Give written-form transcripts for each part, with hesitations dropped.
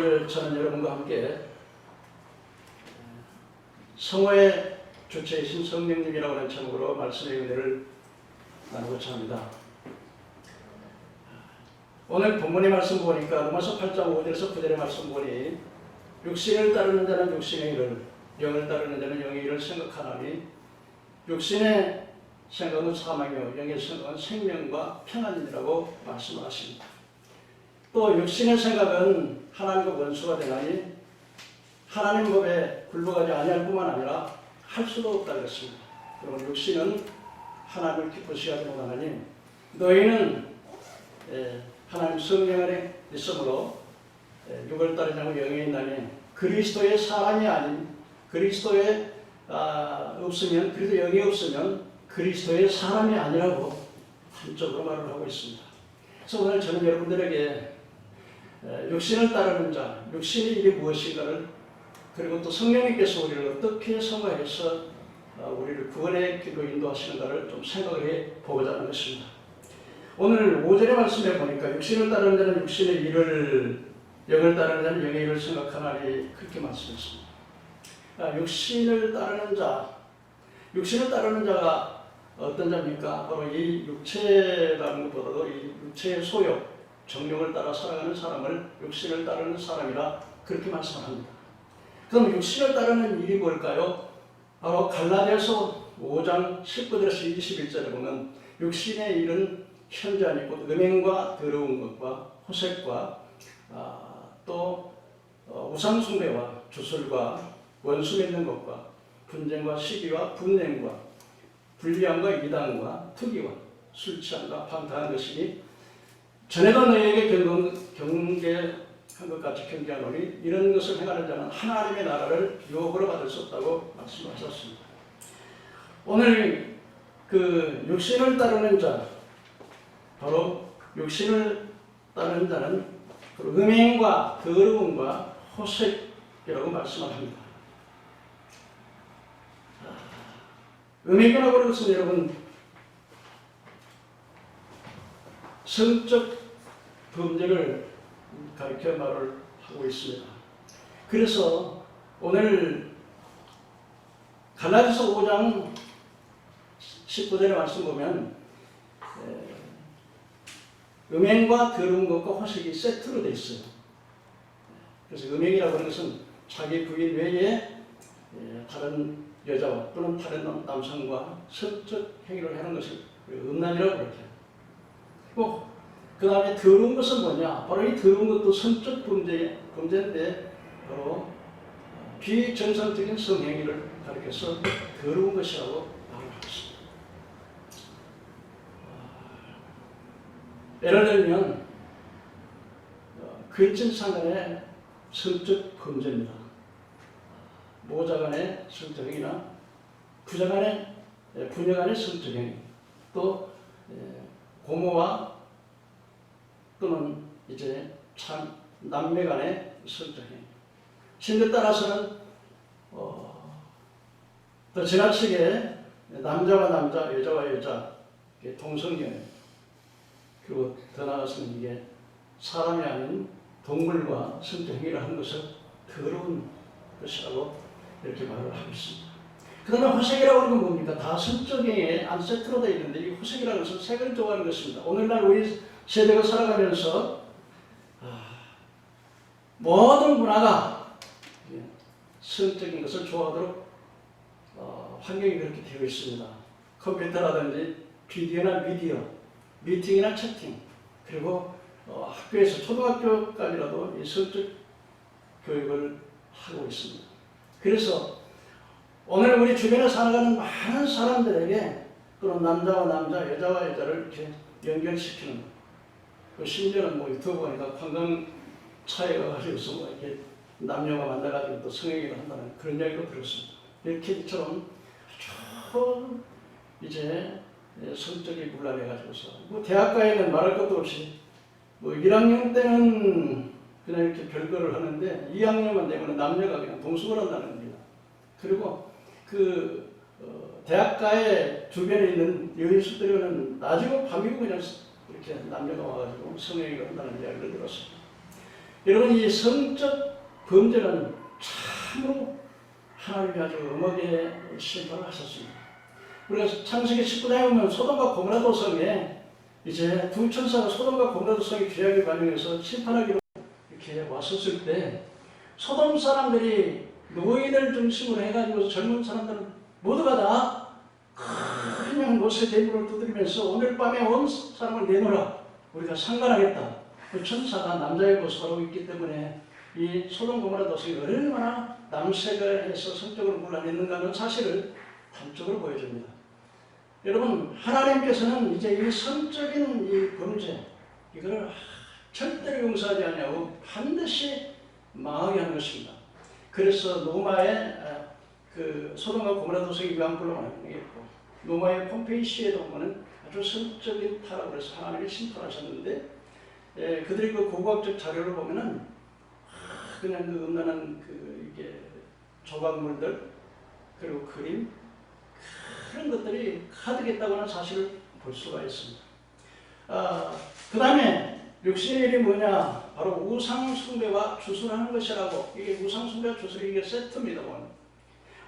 저는 여러분과 함께 성화의 주체이신 성령님이라고 하는 제목으로 말씀의 은혜를 나누고자 합니다. 오늘 본문의 말씀 보니까 로마서 8장 5절에서 9절의 말씀 보니 육신을 따르는 자는 육신의 일을, 영을 따르는 자는 영의 일을 생각하나니 육신의 생각은 사망이요 영의 생각은 생명과 평안이라고 말씀하십니다. 또 육신의 생각은 하나님과 원수가 되나니 하나님 법에 굴복하지 아니할 뿐만 아니라 할 수도 없다 그랬습니다. 그러면 육신은 하나님을 기쁘시게 하지 못하나니 너희는 하나님 성령 안에 있으므로 육을 따르지 않고 영에 있나니 그리스도의 사람이 아닌 그리스도에 없으면 그리스도 영이 없으면 그리스도의 사람이 아니라고 한쪽으로 말을 하고 있습니다. 그래서 오늘 저는 여러분들에게 육신을 따르는 자, 육신의 일이 무엇인가를 그리고 또 성령님께서 우리를 어떻게 성화해서 우리를 구원의 길로 인도하시는가를 좀 생각을 해보고자 하는 것입니다. 오늘 5절의 말씀에 보니까 육신을 따르는 자는 육신의 일을, 영을 따르는 자는 영의 일을 생각하나니 그렇게 말씀했습니다. 육신을 따르는 자, 육신을 따르는 자가 어떤 자입니까? 바로 이 육체라는 것보다도 이 육체의 소욕, 정욕을 따라 살아가는 사람을 육신을 따르는 사람이라 그렇게 말씀합니다. 그럼 육신을 따르는 일이 뭘까요? 바로 갈라디아서 5장 19절에서 21절에 보면 육신의 일은 현재 아니고 음행과 더러운 것과 호색과 또 우상숭배와 주술과 원수 맺는 것과 분쟁과 시기와 분냉과 불리함과 이단과 투기와 술 취함과 방탕한 것이니 전에도 너희에게 경계한 것 같이 경계하노니 이런 것을 행하는 자는 하나님의 나라를 유업으로 받을 수 없다고 말씀하셨습니다. 오늘 그 육신을 따르는 자, 바로 육신을 따르는 자는 음행과 더러움과 호색이라고 말씀을 합니다. 음행이라고 하는 것은 여러분 성적 범죄를 가리켜 말을 하고 있습니다. 그래서 오늘 갈라디아서 5장 19절의 말씀 보면 음행과 더러운 것과 호색이 세트로 되어 있어요. 그래서 음행이라고 하는 것은 자기 부인 외에 다른 여자와 또는 다른 남성과 성적 행위를 하는 것을 음란이라고 그러죠. 그 다음에 더러운 것은 뭐냐? 바로 이 더러운 것도 성적 범죄인데 바로 비정상적인 성행위를 가리켜서 더러운 것이라고 말을 하겠습니다. 예를 들면 근친상 간의 성적 범죄입니다. 모자 간의 성적 행위나 부자 간의 부녀 간의 성적 행위, 또 고모와 또는 이제 참 남매 간의 성적 행위. 심지어 따라서는 더 지나치게 남자와 남자, 여자와 여자, 동성연애, 그리고 더 나아가서는 이게 사람이 아닌 동물과 성적 행위를 하는 것을 더러운 것이라고 이렇게 말을 하고 있습니다. 그 다음에 호색이라고 하는 건 뭡니까? 다 성적 행위에 안 세트로 되어 있는데 이 호색이라는 것은 색을 좋아하는 것입니다. 오늘날 우리 세대가 살아가면서 모든 문화가 성적인 것을 좋아하도록 환경이 그렇게 되어 있습니다. 컴퓨터라든지 비디오나 미디어, 미팅이나 채팅, 그리고 학교에서 초등학교까지라도 이 성적 교육을 하고 있습니다. 그래서 오늘 우리 주변에 살아가는 많은 사람들에게 그런 남자와 남자, 여자와 여자를 이렇게 연결시키는, 심지어는 뭐 유튜브 보니까 관광차에 가가지고서 뭐 이렇게 남녀가 만나가지고 또 성행위를 한다는 그런 이야기도 들었습니다. 이렇게처럼 아주 이제 성적이 문란해가지고서 뭐 대학가에는 말할 것도 없이 뭐 1학년 때는 그냥 이렇게 별거를 하는데 2학년만 되면 남녀가 그냥 동성을 한다는 겁니다. 그리고 그 대학가의 주변에 있는 여인숙들은 낮이고 밤이고 그냥 이렇게 남녀가 와가지고 성행위를 한다는 이야기를 들었습니다. 여러분, 이 성적 범죄는 참으로 하나님이 아주 엄하게 심판을 하셨습니다. 우리가 창세기 19장에 보면 소돔과 고모라 도성에 이제 두 천사가 소돔과 고모라 도성의 죄악을 반영해서 심판하기로 이렇게 왔었을 때, 소돔 사람들이 노인을 중심으로 해가지고 젊은 사람들은 모두가 다 그냥 못의 대문을 두드리면서 오늘 밤에 온 사람을 내놓으라, 우리가 상관하겠다. 그 천사가 남자의 모습을 하고 있기 때문에 이 소돔 고모라 도성이 얼마나 남색을 해서 성적으로 물러냈는가 하는 사실을 단적으로 보여줍니다. 여러분, 하나님께서는 이제 이 성적인 이 범죄, 이거를 절대로 용서하지 않냐고 반드시 망하게 하는 것입니다. 그래서 노마의 그 소돔과 고모라 도성이 요한불로 말했고, 노마의 폼페이 시에도 보면은 아주 성적인 타락을 해서 하나님이 심판하셨는데, 그들이 그 고고학적 자료를 보면은 그냥 그 음란한 그 이게 조각물들 그리고 그림 그런 것들이 가득했다고 하는 사실을 볼 수가 있습니다. 그 다음에 육신의 일이 뭐냐? 바로 우상숭배와 주술하는 것이라고. 이게 우상숭배와 주술이 이게 세트입니다.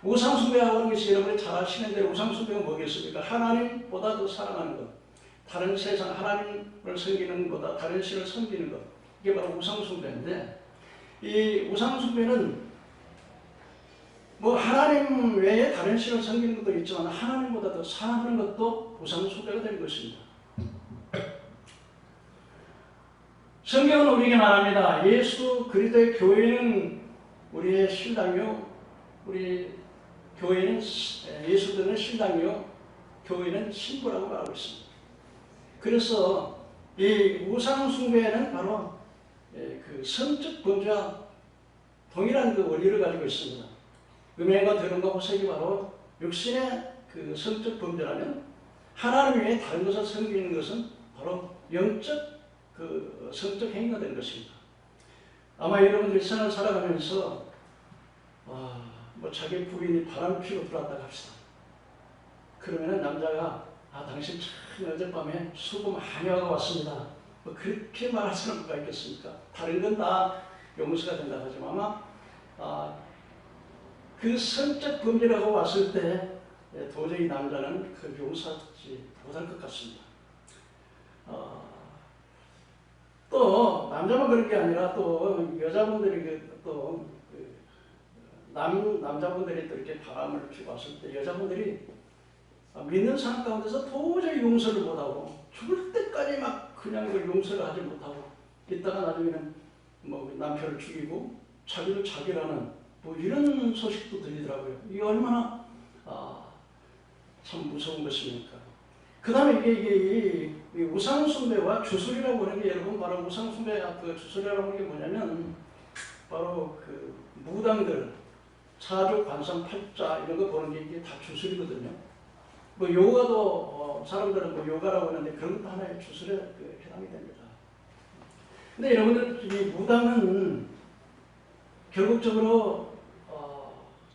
우상숭배하고 하는 것이 여러분이 잘 아시는 대로 우상숭배가 뭐겠습니까? 하나님보다 더 사랑하는 것, 다른 세상 하나님을 섬기는 것보다 다른 신을 섬기는 것, 이게 바로 우상숭배인데, 이 우상숭배는 뭐 하나님 외에 다른 신을 섬기는 것도 있지만 하나님보다 더 사랑하는 것도 우상숭배가 되는 것입니다. 성경은 우리에게 말합니다. 예수 그리스도의 교회는 우리의 신당이요, 우리 교회는 예수들은 신당이요, 교회는 신부라고 말하고 있습니다. 그래서 이 우상숭배는 바로 그 성적 범죄와 동일한 그 원리를 가지고 있습니다. 음행과 더러움과 호색이 바로 육신의 그 성적 범죄라면, 하나님 외에 다른 것을 섬기는 것은 바로 영적 그 성적 행위가 되는 것입니다. 아마 여러분들이 생을 살아가면서 뭐 자기 부인이 바람 피고 들어왔다고 합시다. 그러면은 남자가 당신 참 어젯밤에 수고 많이 하고 왔습니다, 뭐 그렇게 말할 사람이 있겠습니까? 다른 건 다 용서가 된다 하지만 아마 그 성적 범죄라고 왔을 때 도저히 남자는 그 용서하지 못할 것 같습니다. 또 남자만 그런 게 아니라 또 여자분들이 남자분들이 또 이렇게 바람을 피고 왔을 때 여자분들이 믿는 사람 가운데서 도저히 용서를 못하고 죽을 때까지 막 그냥 그 용서를 하지 못하고 있다가 나중에는 뭐 남편을 죽이고 자기도 자기라는 뭐 이런 소식도 들리더라고요. 이게 얼마나 참 무서운 것입니까? 그 다음에 이게 우상숭배와 주술이라고 하는 게, 여러분, 바로 우상숭배와 그 주술이라고 하는 게 뭐냐면 바로 그 무당들, 사주, 관상, 팔자 이런 거 보는 게 이게 다 주술이거든요. 뭐 요가도 사람들은 뭐 요가라고 하는데 그런 것도 하나의 주술에 해당이 됩니다. 근데 여러분들, 이 무당은 결국적으로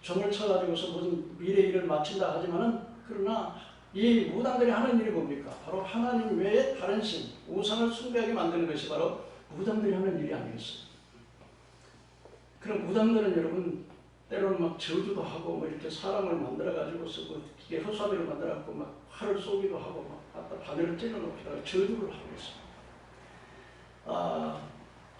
점을 쳐가지고서 무슨 미래 일을 마친다 하지만은, 그러나 이 무당들이 하는 일이 뭡니까? 바로 하나님 외에 다른 신, 우상을 숭배하게 만드는 것이 바로 무당들이 하는 일이 아니겠어요? 그럼 무당들은 여러분 때로는 막 저주도 하고 뭐 이렇게 사람을 만들어가지고서 뭐 기계 허수아비를 만들어갖고 막 활을 쏘기도 하고 막 갖다 바늘을 찔러놓기도 하고 저주를 하고 있어요.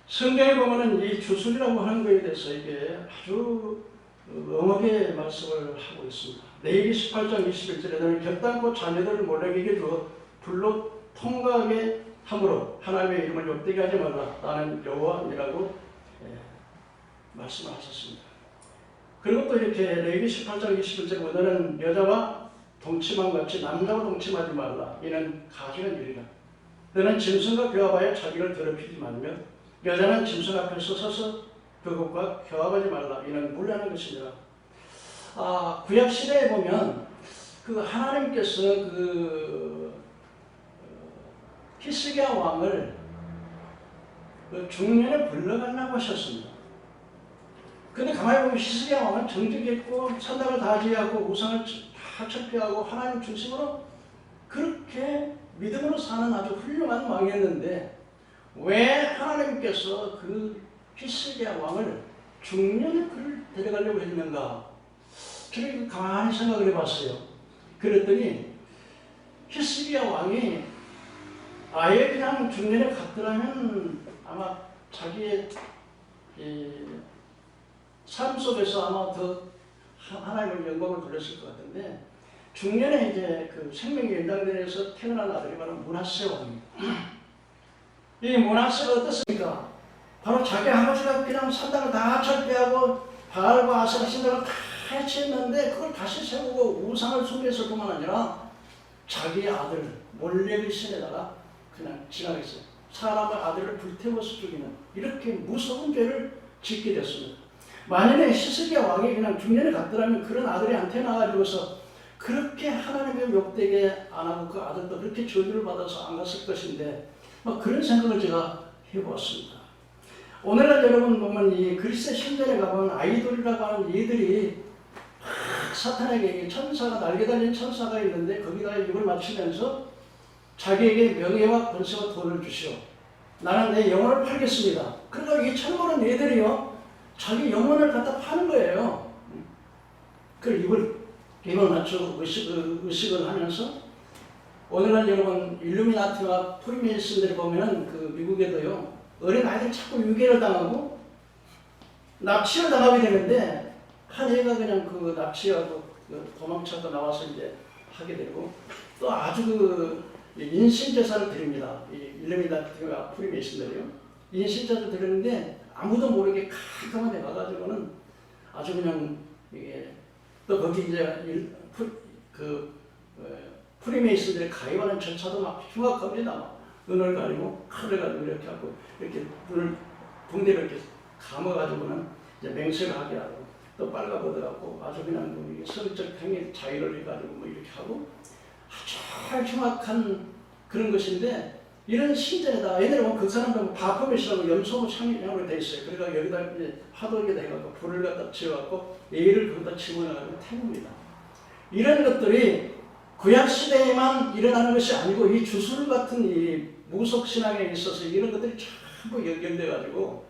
성경에 보면은 이 주술이라고 하는 것에 대해서 이게 아주 엄하게 말씀을 하고 있습니다. 레위기 18장 21절에 너는 결단코 자녀들을 몰래에게 주어 불로 통과하게 함으로 하나님의 이름을 욕되게 하지 말라. 나는 여호와니라고 말씀을 하셨습니다. 그리고 또 이렇게 레위기 18장 21절에 너는 여자와 동침함 같이 남자와 동침하지 말라. 이는 가증한 일이라. 너는 짐승과 교합하여 자기를 더럽히지 말며 여자는 짐승 앞에 서서 그것과 교합하지 말라. 이는 물려하는 것이니라. 구약 시대에 보면 그 하나님께서 그 히스기야 왕을 중년에 불러가려고 하셨습니다. 근데 가만히 보면 히스기야 왕은 정직했고 선악을 다 제하고 우상을 다 철폐하고 하나님 중심으로 그렇게 믿음으로 사는 아주 훌륭한 왕이었는데, 왜 하나님께서 그 히스기야 왕을 중년에 그를 데려가려고 했는가? 저는 가만히 생각을 해봤어요. 그랬더니 히스기야 왕이 아예 그냥 중년에 갔더라면 아마 자기의 삶 속에서 아마 더 하나님의 영광을 돌렸을 것 같은데, 중년에 이제 그 생명의 연장대에서 태어난 아들이 바로 므낫세 왕입니다. 이 므낫세가 어떻습니까? 바로 자기 아버지가 그냥 산당을 다 철폐하고 바알과 아세라 신당을 다 해치웠는데 그걸 다시 세우고 우상을 숭배했을 뿐만 아니라 자기 아들 몰렉의 신에다가 그냥 지나갔어요. 사람의 아들을 불태워서 죽이는 이렇게 무서운 죄를 짓게 됐습니다. 만약에 히스기야 왕이 그냥 중년에 갔더라면 그런 아들이 안 태어나가지고서 그렇게 하나님의 욕되게 안 하고 그 아들도 그렇게 저주를 받아서 안 갔을 것인데, 막 그런 생각을 제가 해보았습니다. 오늘날 여러분 보면 이 그리스의 신전에 가보면 아이돌이라고 하는 이들이 사탄에게 천사가 날개 달린 천사가 있는데 거기다가 입을 맞추면서 자기에게 명예와 권세와 돈을 주시오. 나는 내 영혼을 팔겠습니다. 그러니까 이 천모는 얘들이요 자기 영혼을 갖다 파는 거예요. 그 입을 맞추고 의식을 하면서 오늘날 여러분 일루미나티와 프리메이슨들을 보면 그 미국에도요 어린 아이들이 자꾸 유괴를 당하고 납치를 당하게 되는데 한 애가 그냥 그 납치하고 도망쳐서 나와서 이제 하게 되고, 또 아주 그 인신재산을 드립니다. 이 일루미나티와 프리메이슨들이요 인신재산을 드리는데 아무도 모르게 깜깜한 데 가가지고는 아주 그냥 이게 또 거기 이제 프리메이슨들이 가입하는 절차도 막 흉악합니다. 막 눈을 가리고 칼을 가지고 이렇게 하고 이렇게 눈을 붕대를 이렇게 감아가지고는 이제 맹세를 하게 하고 또 빨가벗어갖고 아주 그냥 뭐 성적 행위 자유를 해가지고 뭐 이렇게 하고 아주 흉악한 그런 것인데, 이런 신전에다 얘네들 보면 그 사람들은 바포벳이라고 염소고 창이라고 되어 있어요. 그러니까 여기다 이제 화덕에다 해갖고 불을 갖다 지어갖고 예를 거기다 집어넣어가지고 태웁니다. 이런 것들이 구약시대에만 일어나는 것이 아니고 이 주술 같은 이 무속신앙에 있어서 이런 것들이 전부 연결돼가지고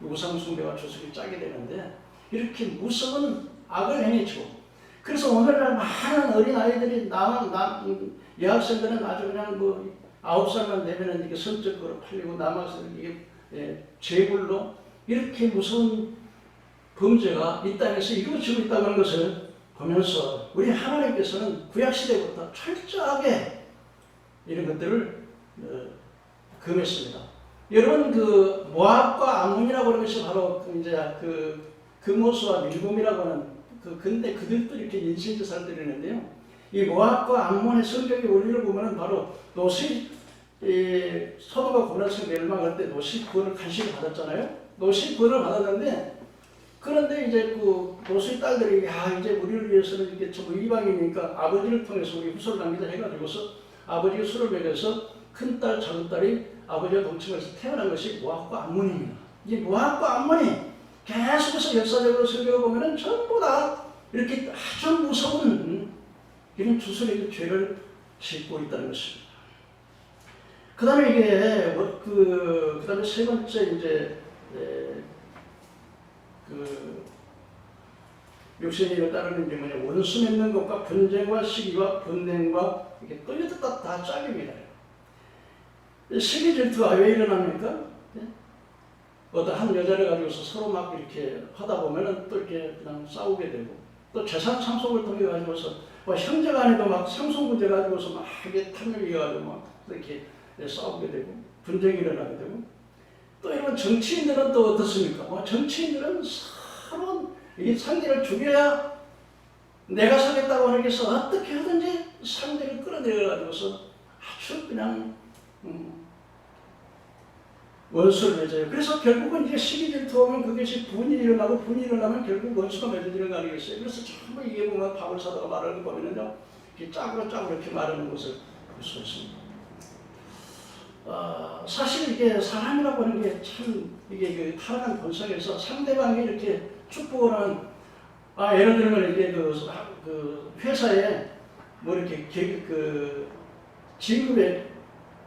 우상숭배와 주술이 짜게 되는데 이렇게 무서운 악을 행해치고, 그래서 오늘날 많은 어린아이들이 여학생들은 아주 그냥 뭐 9살만 되면은 이게 성적으로 팔리고 남아서 이게 재벌로 이렇게 무서운 범죄가 이 땅에서 이루어지고 있다고 하는 것을 보면서 우리 하나님께서는 구약시대부터 철저하게 이런 것들을 금했습니다. 여러분 그 모압과 암몬이라고 하는 것이 바로 이제 그 금호수와 밀곰이라고 하는 근데 그들도 이렇게 인신제사를 드리는데요. 이 모압과 암몬의 성경의 원리를 보면은 바로 노시 서도가 고난성 멸망할 때 노시 구원을 간신히 받았잖아요. 노시 구원을 받았는데, 그런데 이제 그 노수의 딸들이 이제 우리를 위해서는 이게 전부 이방이니까 아버지를 통해서 우리 후손을 남기자 해가지고서 아버지가 수를 매겨서 큰딸 작은딸이 아버지와 동침해서 태어난 것이 모압과 암몬입니다. 이 모압과 암몬이 계속해서 역사적으로 성경을 보면은 전부 다 이렇게 아주 무서운 이런 주술의 죄를 짓고 있다는 것입니다. 그 다음에 이게 그 다음에 세 번째 이제 그 육신이 따르는 게 뭐냐, 원수 맺는 것과 분쟁과 시기와 분냉과 이게 끌려들다 다 짝입니다. 시기 질투가 왜 일어납니까? 어떤 한 여자를 가지고서 서로 막 이렇게 하다 보면은 또 이렇게 그냥 싸우게 되고, 또 재산 상속을 통해 가지고서 형제 간에도 막 상속 문제 가지고서 막 이게 탐욕이 가지고 막 이렇게 싸우게 되고 분쟁이 일어나게 되고, 또 이런 정치인들은 또 어떻습니까? 정치인들은 서로 이 상대를 죽여야 내가 사겠다고 하는 게서 어떻게 하든지 상대를 끌어내려가지고서 아주 그냥 원수를 맺어요. 그래서 결국은 이게 시기 질투하면 그것이 분이 일어나고 분이 일어나면 결국 원수가 맺어지는 거 아니겠어요? 그래서 전부 이게 보면 바울 사도가 말하는 거 보면은요, 이렇게 짝으로 이렇게 말하는 것을 볼 수 있습니다. 사실 이게 사람이라고 하는 게 참 이게 그 타락한 본성에서 상대방이 이렇게 축복을 하는, 예를 들면 이게 그 회사에 뭐 이렇게 그 진급에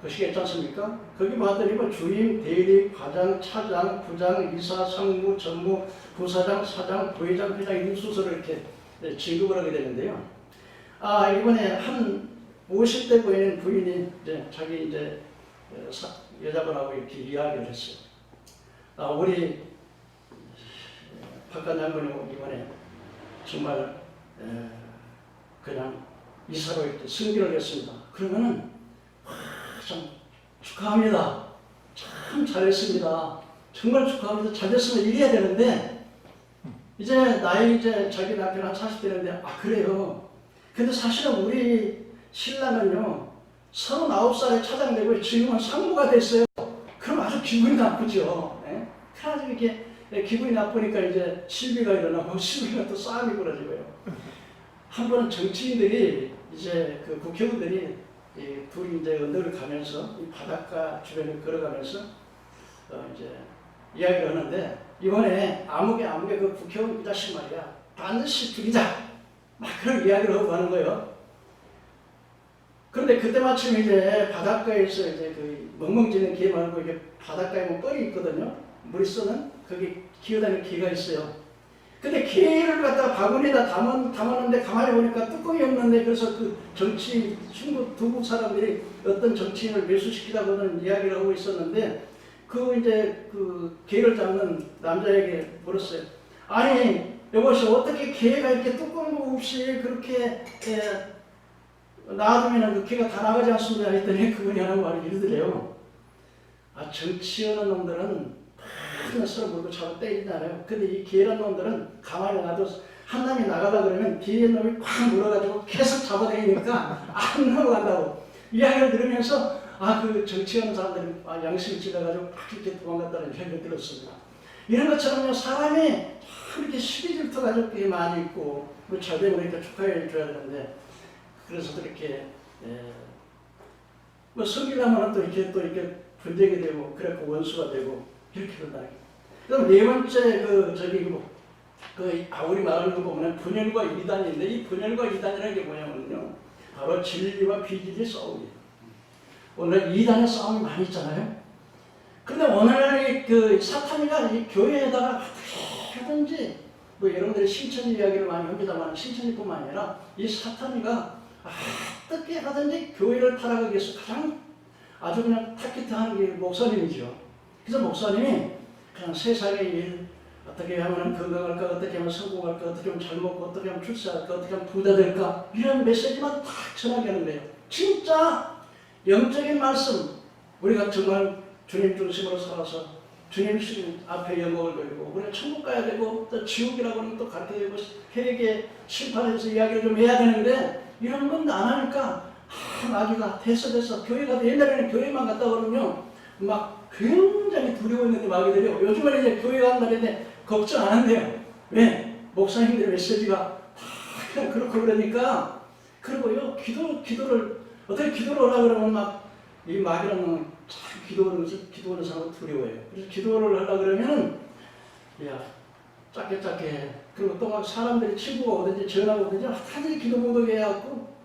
거시기 있지 않습니까? 거기 봤더니 뭐 주임, 대리, 과장, 차장, 부장, 이사, 상무, 전무, 부사장, 사장, 부회장, 회장 이런 순서로 이렇게 진급을 하게 되는데요. 이번에 한 50대 보이는 부인이 이제 자기 이제 여자분하고 이렇게 이야기를 했어요. 우리 박관 장군이 이번에 정말 그냥 이사로 이렇게 승진을 했습니다. 그러면은 참 축하합니다. 참 잘했습니다. 정말 축하합니다. 잘됐으면 이래야 되는데 이제 나이 이제 자기 남편 한 40대 되는데 그래요. 근데 사실은 우리 신랑은요 39살에 차장되고 지금은 상무가 됐어요. 그럼 아주 기분이 나쁘죠. 예? 아주 이렇게 기분이 나쁘니까 이제 시비가 일어나고 시비가 또 싸움이 벌어지고요. 한 번은 정치인들이 이제 그 국회의원들이 둘이 이제 언덕을 가면서 이 바닷가 주변을 걸어가면서 이제 이야기를 하는데 이번에 아무개 그 국회의원 이 자식 말이야 반드시 죽이자 막 그런 이야기를 하고 하는 거예요. 그런데 그때 마침 이제 바닷가에서 이제 그 멍멍지는 개 말고 이게 바닷가에 뭐 뻘이 있거든요. 물이 쓰는 거기 기어다니는 개가 있어요. 근데 개를 갖다 바구니에다 담았는데 가만히 보니까 뚜껑이 없는데 그래서 그 정치 중국 두국 사람들이 어떤 정치인을 매수시키다고는 이야기를 하고 있었는데 그 이제 그 개를 잡는 남자에게 물었어요. 아니 여보시 어떻게 개가 이렇게 뚜껑도 없이 그렇게 놔두면 그 개가 다 나가지 않습니다 했더니 그분이 하는 말이 이러더래요. 정치하는 놈들은 큰 서로 물고 잡아 때리잖아요. 근데 이 개란 놈들은 가만히 놔둬 한 놈이 나가려 그러면 뒤에 놈이 꽉 물어가지고 계속 잡아다니니까 안 넘어간다고 이야기를 들으면서 그 정치하는 사람들은 양심이 찔러가지고 막 이렇게 도망갔다는 이야기를 들었습니다. 이런 것처럼요 사람이 참 이렇게 시비 질투가 좀 많이 있고 잘 되고 그러니까 축하해 줘야 되는데 그래서 이렇게 뭐 성기라면 또 이렇게 분쟁이 되고 그래갖고 원수가 되고 이렇게 된다. 그럼 네 번째 우리 말하는 거 보면 분열과 이단인데 이 분열과 이단이라는 게 뭐냐면요 바로 진리와 비진리 싸움이에요. 오늘 이단의 싸움이 많이 있잖아요. 근데 오늘 그 사탄이가 이 교회에다가 하든지 뭐 여러분들이 신천지 이야기를 많이 합니다만 신천지뿐만 아니라 이 사탄이가 어떻게 하든지 교회를 타락하기 위해서 가장 아주 그냥 타깃하는 게 목사님이죠. 그래서 목사님이 그냥 세상의 일 어떻게 하면 건강할까, 어떻게 하면 성공할까, 어떻게 하면 잘 먹고, 어떻게 하면 출세할까, 어떻게 하면 부자 될까 이런 메시지만 딱 전하게 하는 거예요. 진짜 영적인 말씀 우리가 정말 주님 중심으로 살아서 주님 앞에 영광을 돌리고 우리가 천국 가야 되고 또 지옥이라고 하는 또 가르쳐야 되고 회개 심판에서 이야기를 좀 해야 되는데 이런 건 안 하니까 마귀가 됐어 교회 가도 옛날에는 교회만 갔다 그러면 막 굉장히 두려워했는데 마귀들이 요즘은 이제 교회 간다는데 걱정 안 한대요. 왜? 목사님들의 메시지가 다 그냥 그렇고 그러니까 그리고요 기도를 어떻게 기도를 하려고 그러면 막 이 마귀라는 참 기도하는 사람은 두려워해요. 그래서 기도를 하려고 그러면은 짧게 그리고 또 막 사람들이 친구가 오든지 전화가 오든지 다들 기도 모독해 갖고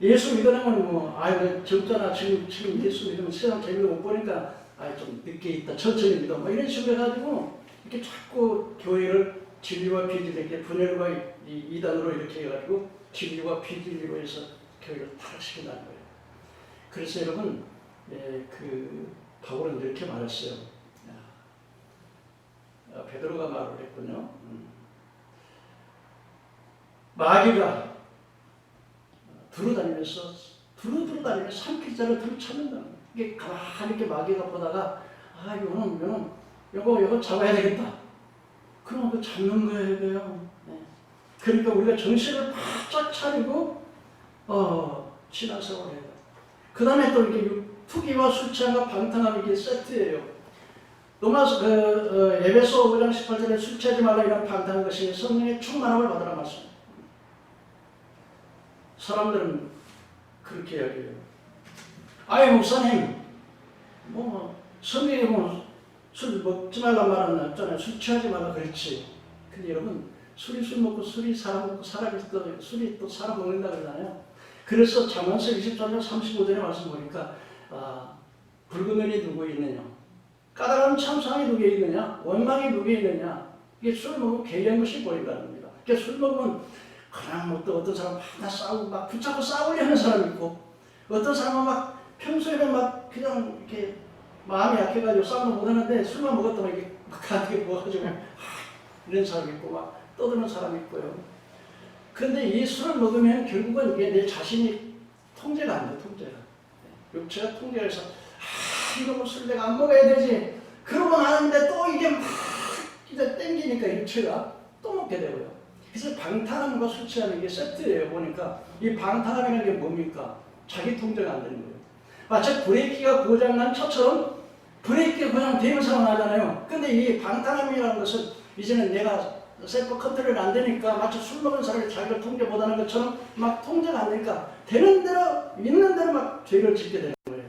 예수 믿으려면 젊잖아 지금 예수 믿으면 세상 재미도 못 보니까 좀 늦게 있다 천천히 믿어 이런 식으로 해가지고 이렇게 자꾸 교회를 진리와 비진리 이렇게 분열과 이단으로 이렇게 해가지고 진리와 비진리로 해서 교회를 타락시킨다는 거예요. 그래서 여러분 그 바울은 이렇게 말했어요. 베드로가 말을 했군요. 마귀가 두루다니면서 삼킬 자를 찾는다는 거예요. 이게 가만히 이렇게 마귀가 보다가 요거 잡아야 되겠다. 그럼 그 잡는 거예요. 그러니까 우리가 정신을 바짝 차리고 신앙생활을 해야 돼. 그 다음에 또 이렇게 투기와 술 취함과 방탕함 이게 세트예요. 에베소 5장 18절에 술 취하지 말라 이런 방탕한 것이 성령의 충만함을 받으라 말씀. 사람들은 그렇게 이야기해요. 목사님, 성경에 술 먹지 말라 말은 없잖아요. 술 취하지 말라 그렇지. 근데 여러분, 술 먹고 술이 사람 먹고 술이 또 사람 먹는다 그러잖아요. 그래서 잠언서 23장 35절에 말씀 보니까 붉은 눈이 누구에 있느냐, 까다로운 참상이 누구에 있느냐, 원망이 누구에 있느냐. 이게 술 먹으면 개의한 것이 보인다는 겁니다. 그러니까 술 먹으면 그냥 뭐 또 어떤 사람은 막 싸우고 막 붙잡고 싸우려 하는 사람이 있고, 어떤 사람은 막 평소에는 막 그냥 이렇게 마음이 약해가지고 싸움을 못하는데 술만 먹었다가 이게 막 가득히 부어가지고 이런 사람이 있고 막 떠드는 사람이 있고요. 그런데 이 술을 먹으면 결국은 이게 내 자신이 통제가 안 돼, 통제가. 육체가 통제해서 이거 술 내가 안 먹어야 되지. 그러고 나는데 또 이게 막 이제 땡기니까 육체가 또 먹게 되고요. 그래서 방탕함과 술 취하는 게 세트예요. 보니까 이 방탕함이라는 게 뭡니까? 자기 통제가 안 되는 거예요. 마치 브레이크가 고장난 차처럼 브레이크가 고장되면서 나잖아요. 근데 이 방탕함이라는 것은 이제는 내가 셀프 컨트롤이 안 되니까 마치 술 먹은 사람이 자기를 통제 못하는 것처럼 막 통제가 안 되니까 되는 대로 있는 대로 막 죄를 짓게 되는 거예요.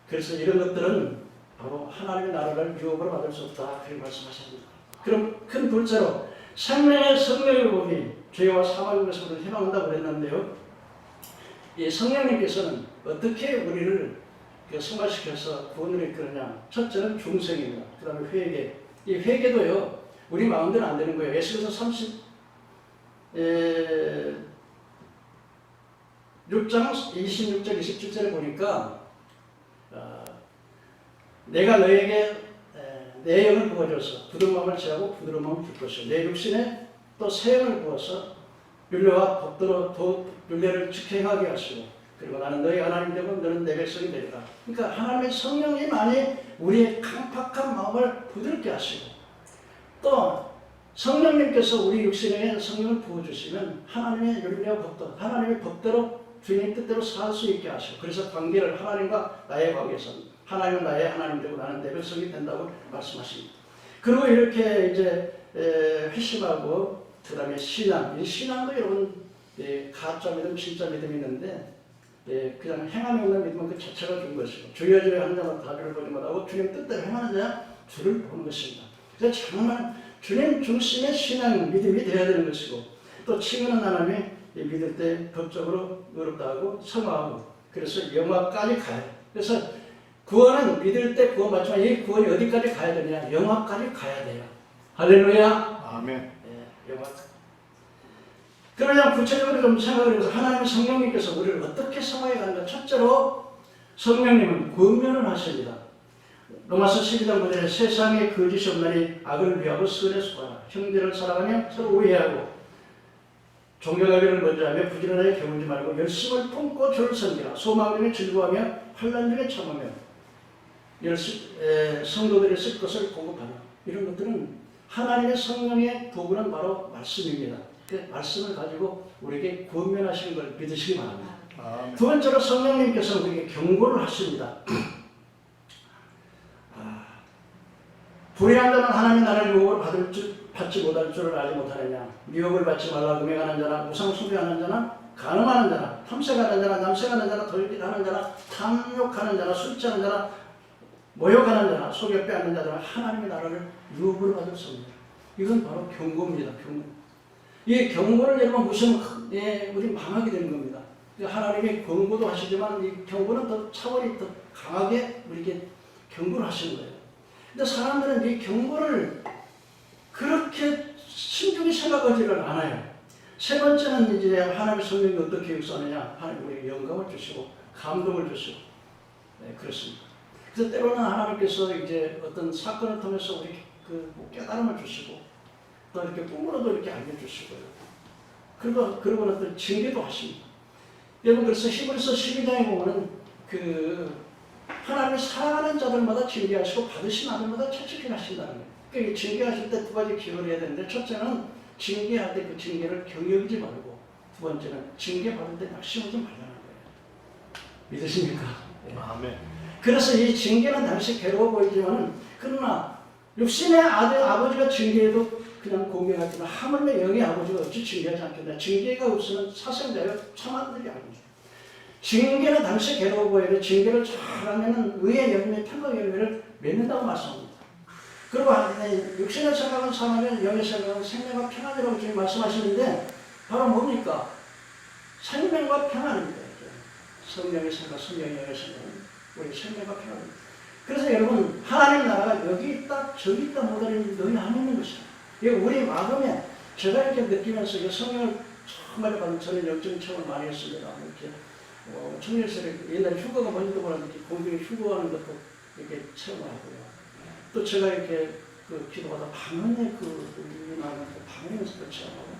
그래서 이런 것들은 바로 하나님의 나라를 유혹으로 받을 수 없다. 그렇게 말씀하십니다. 그럼 큰 둘째로 생명의 성령의 죄와 사망의 것을 우리를 해방한다고 그랬는데요. 이 성령님께서는 어떻게 우리를 승화시켜서 구원을 이끌느냐. 첫째는 중생입니다. 그 다음에 회개. 이 회개도요, 우리 마음대로 안 되는 거예요. 에스겔서 36장 26절 27절에 보니까 내가 너에게 내 영을 부어줘서 굳은 마음을 취하고 부드러운 마음을 줄 것이요 내 육신에 또 새 영을 부어서 율례와 법도로 율례를 지켜하게 하시고 그리고 나는 너희 하나님 되고 너는 내 백성이 되리라. 그러니까 하나님의 성령님만이 우리의 강팍한 마음을 부드럽게 하시고 또 성령님께서 우리 육신에 성령을 부어주시면 하나님의 율례와 법도, 하나님의 법대로 주님 뜻대로 살 수 있게 하시고 그래서 관계를 하나님과 나의 관계에서 하나님은 나의 하나님 되고 나는 내 백성이 된다고 말씀하십니다. 그리고 이렇게 이제 회심하고 그 다음에 신앙, 이 신앙도 여러분 가짜 믿음, 진짜 믿음이 있는데 그냥 행함이 없는 믿음은 그 자체가 준 것이고 주여 주여 하는 자마다 다 주를 보지 못하고 주님 뜻대로 행하는 자야 주를 보는 것입니다. 그래서 정말 주님 중심의 신앙, 믿음이 되어야 되는 것이고 또 친근한 하나님이 믿을 때 법적으로 의롭다 하고 성화하고 그래서 영화까지 가요. 그래서 구원은 믿을 때 구원받지만 이 구원이 어디까지 가야 되냐? 영화까지 가야 돼요. 할렐루야. 아멘. 영화. 그러면 구체적으로 좀 생각을 해보서 하나님의 성령님께서 우리를 어떻게 성화해 가는가? 첫째로 성령님은 권면을 하십니다. 로마서 12장 9절에 세상에 거짓이 없나니 악을 위하고 선에 속하라. 형제를 사랑하며 서로 우애하고 존경하기를 먼저 하며 부지런하게 겨우지 말고 열심을 품고 주를 섬기라. 소망 중에 즐거워하며 환난 중에 참으며 성도들이 쓸 것을 공급하라. 이런 것들은 하나님의 성령의 도구는 바로 말씀입니다. 그 말씀을 가지고 우리에게 권면하시는 걸 믿으시기 바랍니다. 두 번째로 성령님께서 우리에게 경고를 하십니다. 불의한 자는 하나님의 나라를 유혹을 받지 못할 줄을 알지 못하느냐. 미혹을 받지 말라. 음행하는 자나 우상 숭배하는 자나 간음하는 자나 탐색하는 자나 남색하는 자나 돌기하는 자나 탐욕하는 자나 술취하는 자나 모욕하는 자나 속여 빼앗는 자나 하나님의 나라를 유혹을 받을 수 없느니라. 이건 바로 경고입니다. 경고. 이 경고를 여러분 무시하면 우리 망하게 되는 겁니다. 하나님의 경고도 하시지만 이 경고는 더 차원이 더 강하게 우리에게 경고를 하시는 거예요. 근데 사람들은 이 경고를 그렇게 신중히 생각하지를 않아요. 세 번째는 이제 하나님의 성령이 어떻게 역사하느냐. 하나님 우리에게 영감을 주시고 감동을 주시고 그렇습니다. 그래서 때로는 하나님께서 이제 어떤 사건을 통해서 우리 깨달음을 주시고 또 이렇게 꿈으로도 이렇게 알려주시고요. 그리고는 또 징계도 하십니다. 여러분 그래서 히브리서 12장에 보면은 하나님이 사랑하는 자들마다 징계하시고 받으신 아들마다 채찍질 하신다는 거예요. 그러니까 징계하실 때 두 가지 기억을 해야 되는데 첫째는 징계할 때 그 징계를 경역이지 말고 두 번째는 징계받을 때 낙심하지 말라는 거예요. 믿으십니까? 아멘. 그래서 이 징계는 당시 괴로워 보이지만은 그러나 육신의 아버지가 징계해도 그냥 공경하지만 하물며 영의 아버지가 어찌 징계하지 않겠나. 징계가 없으면 사생자여 참아들이 아닙니다. 징계는 당시 괴로워 보여도 징계를 잘하면 의의 열매, 평강의 열매를 맺는다고 말씀합니다. 그리고 육신의 생각은 사망이요 영의 생각은 생명과 평안이라고 주님 말씀하시는데 바로 뭡니까? 생명과 평안입니다. 성령의 생각, 성령의 영에서는 우리 생명과 평안입니다. 그래서 여러분 하나님 나라가 여기 있다 저기 있다 못하는 너희 안에 있는 것이야. 이게 우리 마음에 제가 이렇게 느끼면서 이 성령을 정말 받은 저는 영적인 체험을 많이 했습니다. 이렇게 청년시절에 옛날에 휴가가 뭔지도 몰랐는데 공중에 휴가하는 것도 이렇게 체험을 하고요. 또 제가 이렇게 그 기도하다 방언의 그 나는 방언에서도 체험하고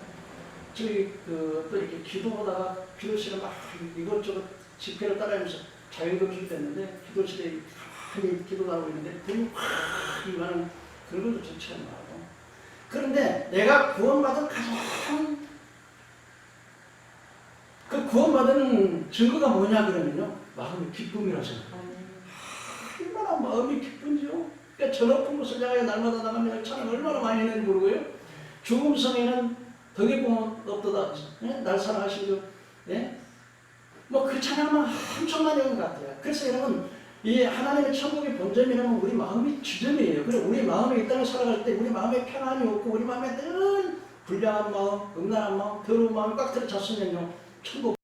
저희 또 이렇게 기도하다가 기도실에 막 이것저것 집회를 따라하면서 자연금식이 됐는데 기도실에 가만히 기도를 하고 있는데 돈이 확 임하는 그런 것도 좀 체험하고. 그런데 내가 구원받은 가장 그 구원받은 증거가 뭐냐 그러면요, 마음의 기쁨이라고 생각해요. 얼마나 마음이 기쁜지요. 그러니까 저 높은 곳을 향하여 날마다 나가며 찬양 얼마나 많이 했는지 모르고요. 죽음성에는 덕이 보면 없도다. 날 사랑하시고, 예? 뭐 그 찬양만 엄청 많이 한 것 같아요. 그래서 여러분, 이 하나님의 천국의 본점이라면 우리 마음이 지점이에요. 그래 우리 마음이 이 땅에 살아갈 때 우리 마음에 평안이 없고 우리 마음에 늘 불량한 마음, 음란한 마음, 더러운 마음이 꽉 들어 찼으면요, 천국